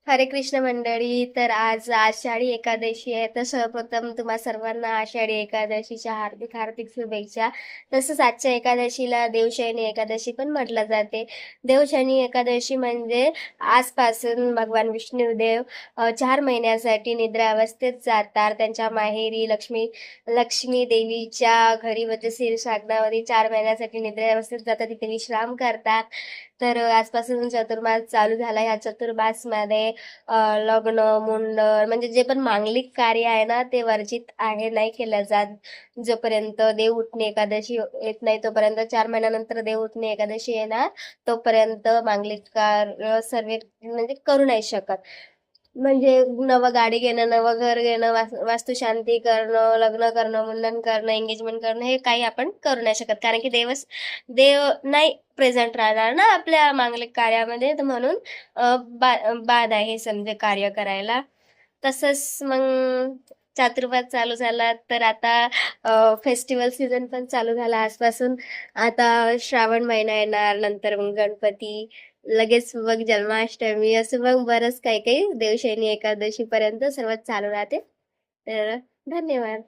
हरे कृष्ण मंडळी. तर आज आषाढी एकादशी आहे. तर सर्वप्रथम तुम्हा सर्वांना आषाढी एकादशीच्या हार्दिक हार्दिक शुभेच्छा. तसंच आजच्या एकादशीला देवशयनी एकादशी पण म्हटलं जाते. देवशयनी एकादशी म्हणजे आजपासून भगवान विष्णुदेव 4 महिन्यासाठी निद्रा अवस्थेत जातात. त्यांच्या माहेरी लक्ष्मी देवीच्या घरी म्हणजे क्षीरसागरामध्ये 4 महिन्यासाठी निद्रा अवस्थेत जातात, तिथे विश्राम करतात. तर आजपासून चतुर्मास चालू झाला. ह्या चतुर्मासमध्ये लग्न, मुंडन म्हणजे जे पण मांगलिक कार्य आहे ना, ते वर्जित आहे, नाही केलं जात. जोपर्यंत देव उठणे एकादशी येत नाही तोपर्यंत, 4 महिन्यानंतर देव उठणे एकादशी येणार तोपर्यंत मांगलिक कार्य सर्व म्हणजे करू नाही शकत. म्हणजे नवं गाडी घेणं, नवं घर घेणं, वास्तुशांती करणं, लग्न करणं, मुंडन करणं, एंगेजमेंट करणं हे काही आपण करू नाही शकत. कारण की देव नाही प्रेझेंट राहणार ना आपल्या मांगलिक कार्यामध्ये. तर म्हणून बाद आहे समजे कार्य करायला. तसंच मग चातुर्मास चालू झाला तर आता फेस्टिवल सीझन पण चालू झाला आजपासून. आता श्रावण महिना येणार, नंतर मग गणपती, लगेच मग जन्माष्टमी, असं मग बरंच काही काही देवशयनी एकादशी पर्यंत सर्वात चालू राहते. तर धन्यवाद.